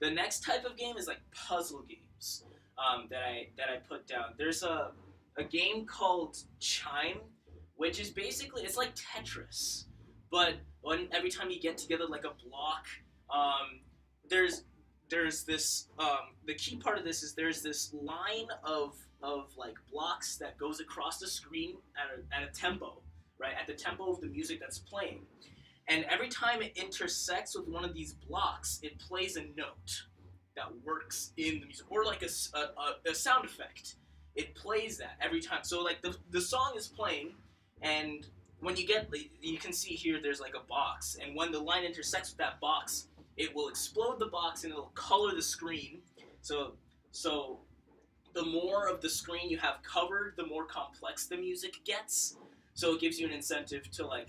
The next type of game is like puzzle games that I put down. There's a game called Chime, which is basically it's like Tetris, but every time you get together like a block, um, there's this the key part of this is there's this line of like blocks that goes across the screen at a tempo, right, at the tempo of the music that's playing. And every time it intersects with one of these blocks, it plays a note that works in the music, or like a sound effect. It plays that every time. So like the song is playing, and when you can see here, there's like a box, and when the line intersects with that box, it will explode the box and it'll color the screen. So the more of the screen you have covered, the more complex the music gets. So it gives you an incentive to like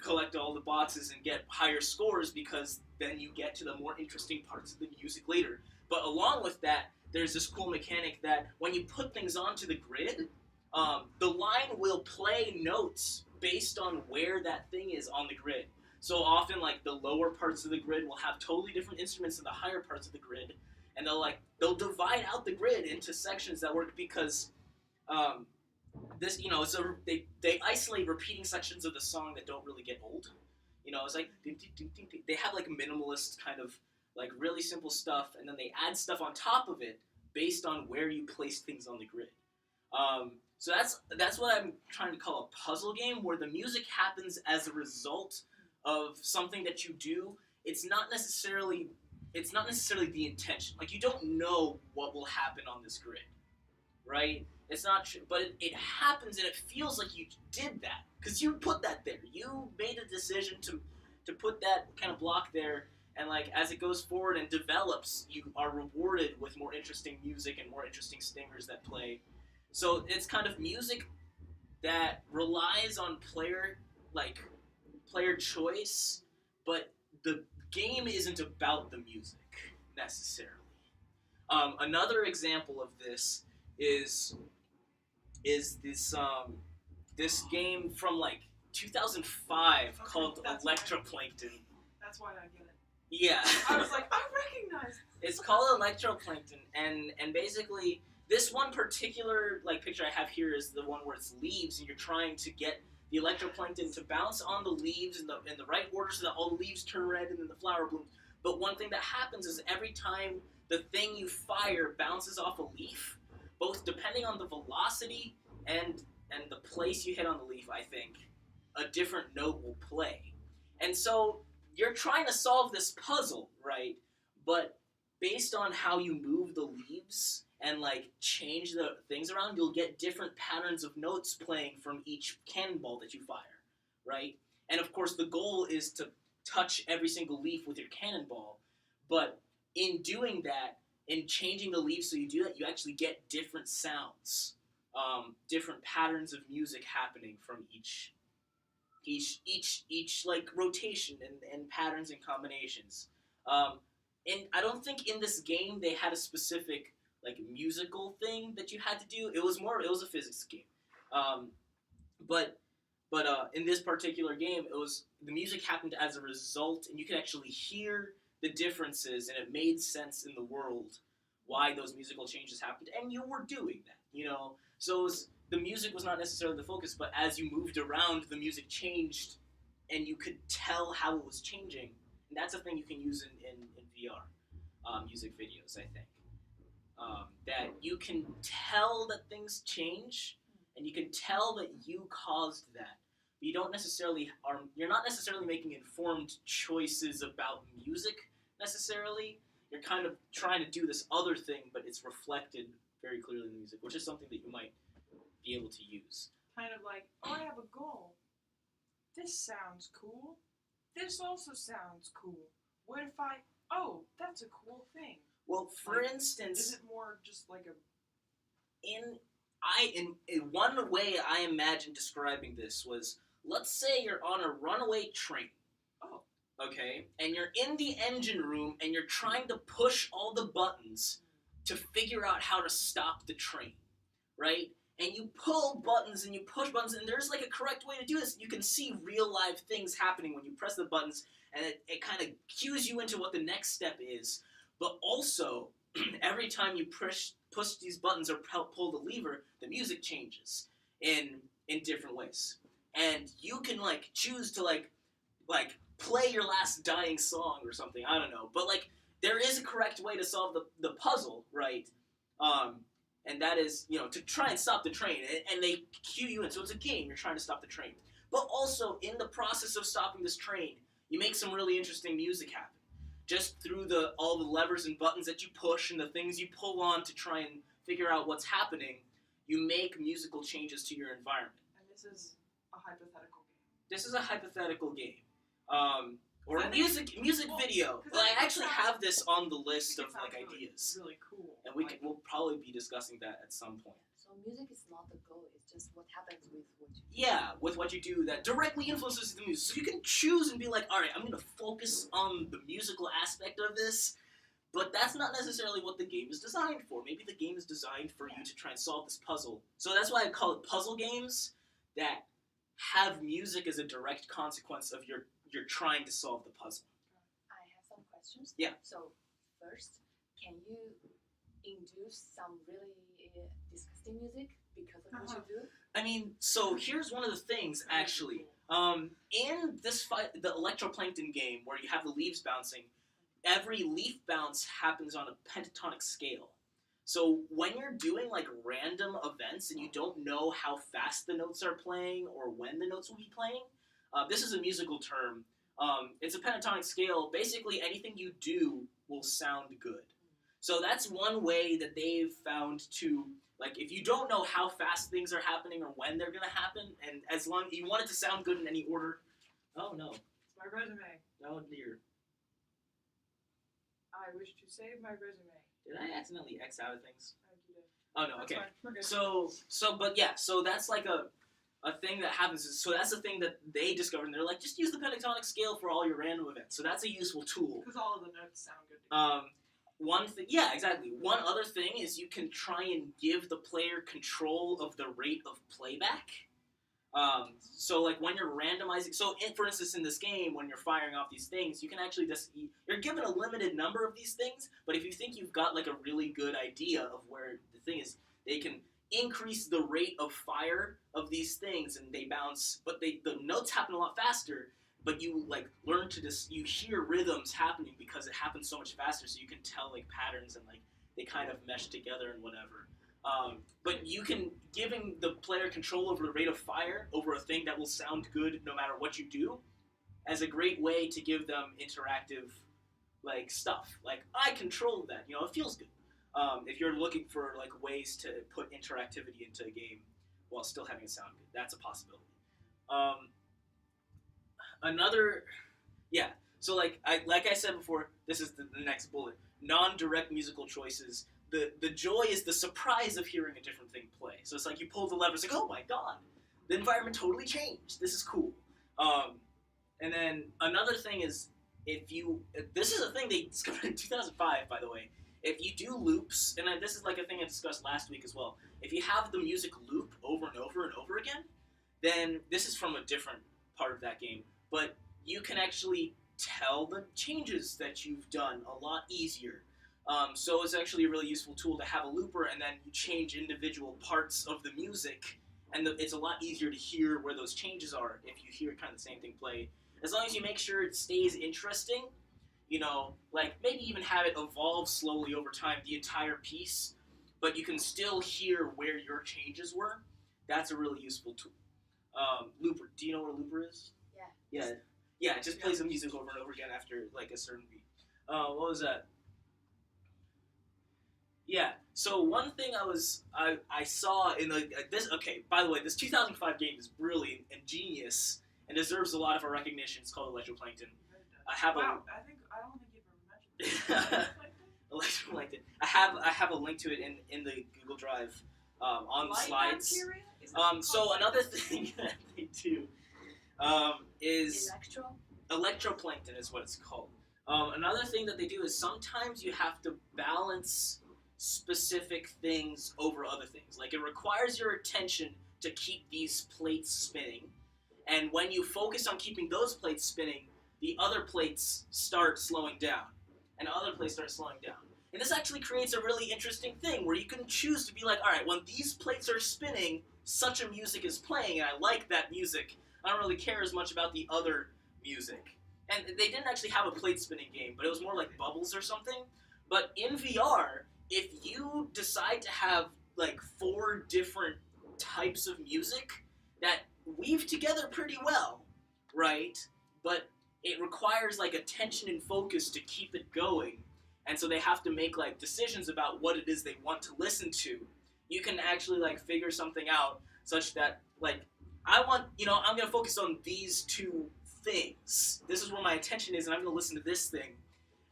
collect all the boxes and get higher scores, because then you get to the more interesting parts of the music later. But along with that, there's this cool mechanic that when you put things onto the grid, the line will play notes based on where that thing is on the grid. So often, like, the lower parts of the grid will have totally different instruments than the higher parts of the grid, and they'll divide out the grid into sections that work, because this, they isolate repeating sections of the song that don't really get old. It's like they have like minimalist kind of like really simple stuff, and then they add stuff on top of it based on where you place things on the grid. So that's what I'm trying to call a puzzle game, where the music happens as a result of something that you do. It's not necessarily the intention. Like, you don't know what will happen on this grid, right? It's not true, but it happens, and it feels like you did that because you put that there. You made a decision to put that kind of block there, and like as it goes forward and develops, you are rewarded with more interesting music and more interesting stingers that play. So it's kind of music that relies on player choice, but the game isn't about the music necessarily. Another example of this is this game from like 2005 called Electroplankton. That's why I get it. Yeah. I was like, I recognize this. It's called Electroplankton, and basically this one particular like picture I have here is the one where it's leaves, and you're trying to get the electroplankton to bounce on the leaves in the right order so that all the leaves turn red and then the flower blooms. But one thing that happens is every time the thing you fire bounces off a leaf, both depending on the velocity and the place you hit on the leaf, I think, a different note will play. And so you're trying to solve this puzzle, right? But based on how you move the leaves and like change the things around, you'll get different patterns of notes playing from each cannonball that you fire, right? And of course the goal is to touch every single leaf with your cannonball, but in doing that, in changing the leaves so you do that, you actually get different sounds, different patterns of music happening from each like rotation and patterns and combinations. And I don't think in this game they had a specific like musical thing that you had to do. It was a physics game. But in this particular game, it was the music happened as a result, and you could actually hear the differences, and it made sense in the world why those musical changes happened, and you were doing that, So the music was not necessarily the focus, but as you moved around, the music changed, and you could tell how it was changing. And that's a thing you can use in VR, music videos, I think. That you can tell that things change, and you can tell that you caused that. But you're not necessarily making informed choices about music necessarily. You're kind of trying to do this other thing, but it's reflected very clearly in the music, which is something that you might be able to use. Kind of like, I have a goal. This sounds cool. This also sounds cool. What if that's a cool thing. Well, for instance, is it more just like in one way I imagine describing this was, let's say you're on a runaway train. Oh. Okay? And you're in the engine room and you're trying to push all the buttons to figure out how to stop the train, right? And you pull buttons and you push buttons, and there's like a correct way to do this. You can see real live things happening when you press the buttons, and it kind of cues you into what the next step is. but also every time you push these buttons or pull the lever, the music changes in different ways, and you can like choose to like play your last dying song or something. I don't know, but like there is a correct way to solve the puzzle, right? And that is, you know, to try and stop the train, and they cue you in. So it's a game. You're trying to stop the train, but also in the process of stopping this train, you make some really interesting music happen. Just through all the levers and buttons that you push and the things you pull on to try and figure out what's happening, you make musical changes to your environment. And this is a hypothetical game. This is a hypothetical game. Or a music video. Well, I actually have this on the list of like ideas. Really cool. And we'll probably be discussing that at some point. So music is not the goal, it's just what happens with what you do. Yeah, with what you do that directly influences the music. So you can choose and be like, alright, I'm going to focus on the musical aspect of this, but that's not necessarily what the game is designed for. Maybe the game is designed for you to try and solve this puzzle. So that's why I call it puzzle games that have music as a direct consequence of you're trying to solve the puzzle. I have some questions. Yeah. So first, can you induce some really disgusting music because of what you do? I mean, so here's one of the things, actually. In this fight, the electroplankton game, where you have the leaves bouncing, every leaf bounce happens on a pentatonic scale. So when you're doing like random events and you don't know how fast the notes are playing or when the notes will be playing, this is a musical term. It's a pentatonic scale. Basically, anything you do will sound good. So that's one way that they've found to, like, if you don't know how fast things are happening or when they're going to happen, and as long you want it to sound good in any order. Oh, no. It's my resume. Oh, dear. I wish to save my resume. Did I accidentally X out of things? I did it. Oh, no, That's okay. fine. We're good. So that's like a thing that happens. So that's the thing that they discovered, and they're like, just use the pentatonic scale for all your random events. So that's a useful tool. Because all of the notes sound good. One thing, yeah, exactly. One other thing is you can try and give the player control of the rate of playback. So like when you're randomizing, for instance in this game, when you're firing off these things, you can actually you're given a limited number of these things, but if you think you've got like a really good idea of where the thing is, they can increase the rate of fire of these things and they bounce, but the notes happen a lot faster. But you like learn to you hear rhythms happening because it happens so much faster, so you can tell like patterns and like they kind of mesh together and whatever. But you can giving the player control over the rate of fire over a thing that will sound good no matter what you do, as a great way to give them interactive like stuff. Like I control that, you know, it feels good. If you're looking for like ways to put interactivity into a game while still having it sound good, that's a possibility. So like I said before, this is the next bullet. Non-direct musical choices. The joy is the surprise of hearing a different thing play. So it's like you pull the lever, it's like, oh my god, the environment totally changed. This is cool. And then another thing is, this is a thing they discovered in 2005, by the way. If you do loops, and this is like a thing I discussed last week as well, if you have the music loop over and over and over again, then this is from a different part of that game, but you can actually tell the changes that you've done a lot easier. So it's actually a really useful tool to have a looper, and then you change individual parts of the music, and it's a lot easier to hear where those changes are if you hear kind of the same thing play. As long as you make sure it stays interesting, you know, like maybe even have it evolve slowly over time, the entire piece, but you can still hear where your changes were. That's a really useful tool. Looper. Do you know what a looper is? Yeah. Yeah, it just plays the music over and over again after like a certain beat. What was that? Yeah. So one thing I saw in this. Okay. By the way, this 2005 game is brilliant and genius and deserves a lot of our recognition. It's called Electroplankton. I don't think you've ever mentioned it. Electroplankton. I have a link to it in the Google Drive on the slides. So another thing that they do is electroplankton is what it's called. Another thing that they do is sometimes you have to balance specific things over other things. Like it requires your attention to keep these plates spinning, and when you focus on keeping those plates spinning, the other plates start slowing down. and other plays start slowing down. And this actually creates a really interesting thing where you can choose to be like, all right, when these plates are spinning, such a music is playing, and I like that music. I don't really care as much about the other music. And they didn't actually have a plate spinning game, but it was more like bubbles or something. But in VR, if you decide to have like 4 different types of music that weave together pretty well, right? But it requires like attention and focus to keep it going. And so they have to make like decisions about what it is they want to listen to. You can actually like figure something out such that like I'm going to focus on these 2 things. This is where my attention is, and I'm going to listen to this thing.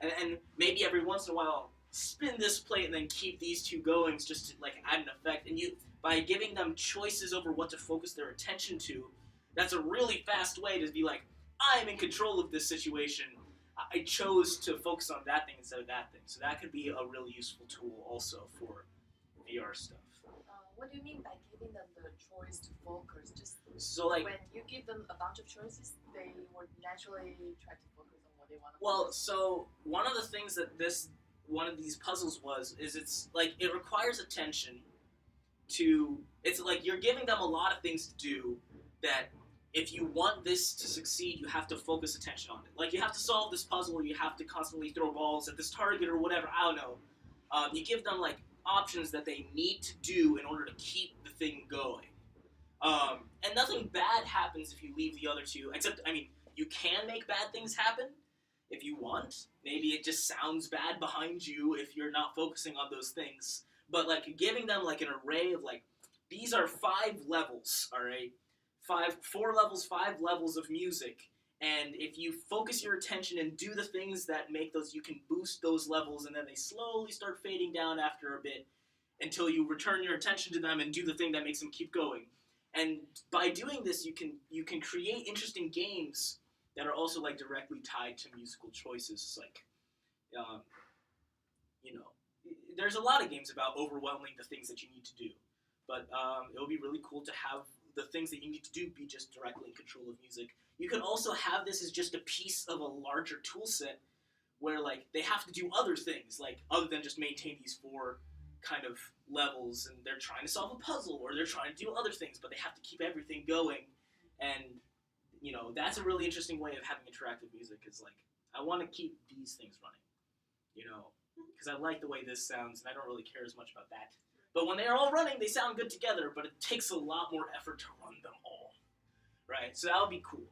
And maybe every once in a while I'll spin this plate and then keep these 2 going just to like add an effect. And by giving them choices over what to focus their attention to, that's a really fast way to be like, I'm in control of this situation. I chose to focus on that thing instead of that thing. So that could be a really useful tool also for VR stuff. What do you mean by giving them the choice to focus? Just so like when you give them a bunch of choices, they would naturally try to focus on what they want to well, focus. so one of the things that one of these puzzles is it's like it requires attention to. It's like you're giving them a lot of things to do that. If you want this to succeed, you have to focus attention on it. Like, you have to solve this puzzle, or you have to constantly throw balls at this target or whatever, I don't know. You give them, like, options that they need to do in order to keep the thing going. And nothing bad happens if you leave the other 2, except, I mean, you can make bad things happen if you want. Maybe it just sounds bad behind you if you're not focusing on those things. But, like, giving them, like, an array of, like, these are 5 levels, all right? 4 levels, 5 levels of music, and if you focus your attention and do the things that make those, you can boost those levels, and then they slowly start fading down after a bit until you return your attention to them and do the thing that makes them keep going. And by doing this, you can create interesting games that are also like directly tied to musical choices. Like, there's a lot of games about overwhelming the things that you need to do, but it would be really cool to have the things that you need to do be just directly in control of music. You could also have this as just a piece of a larger tool set where like they have to do other things, like other than just maintain these 4 kind of levels, and they're trying to solve a puzzle or they're trying to do other things, but they have to keep everything going. And that's a really interesting way of having interactive music, is like I want to keep these things running, because I like the way this sounds and I don't really care as much about that. But when they're all running, they sound good together, but it takes a lot more effort to run them all, right? So that would be cool.